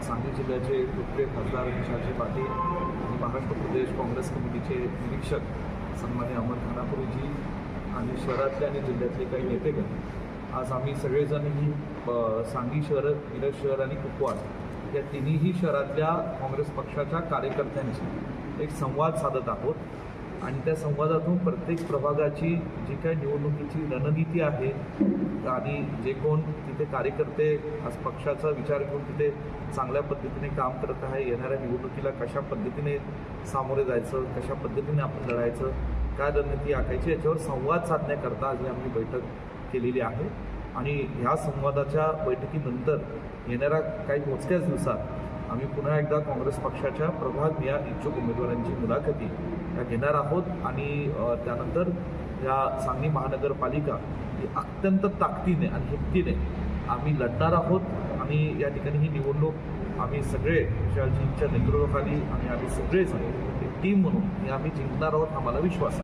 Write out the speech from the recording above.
सांगली जिल्ह्याचे लोकप्रिय खासदार निशाजी पाटील आणि महाराष्ट्र प्रदेश काँग्रेस कमिटीचे निरीक्षक सन्मान्य अमर खानापुरीजी आणि शहरातले आणि जिल्ह्यातले काही नेतेगण आज आम्ही सगळेजणही सांगली शहर, मिरज शहर आणि कुपवाड या तिन्ही शहरातल्या काँग्रेस पक्षाच्या कार्यकर्त्यांशी एक संवाद साधत आहोत आणि त्या संवादातून प्रत्येक प्रभागाची जी काही निवडणुकीची रणनीती आहे आणि जे कोण तिथे कार्यकर्ते आज पक्षाचा विचार घेऊन तिथे चांगल्या पद्धतीने काम करत आहे, येणाऱ्या निवडणुकीला कशा पद्धतीने सामोरे जायचं, कशा पद्धतीने आपण लढायचं, काय रणनीती आखायची याच्यावर संवाद साधण्याकरता आज आम्ही बैठक केलेली आहे. आणि ह्या संवादाच्या बैठकीनंतर येणाऱ्या काही मोजक्याच दिवसात आम्ही पुन्हा एकदा काँग्रेस पक्षाच्या प्रभाग या इच्छुक उमेदवारांची मुलाखती या घेणार आहोत आणि त्यानंतर या सांगली महानगरपालिका ही अत्यंत ताकदीने आणि हिमतीने आम्ही लढणार आहोत आणि या ठिकाणी ही निवडणूक आम्ही सगळे शहाजींच्या नेतृत्वाखाली आणि आम्ही सगळेजण एक टीम म्हणून ही आम्ही जिंकणार आहोत, आम्हाला विश्वास आहे.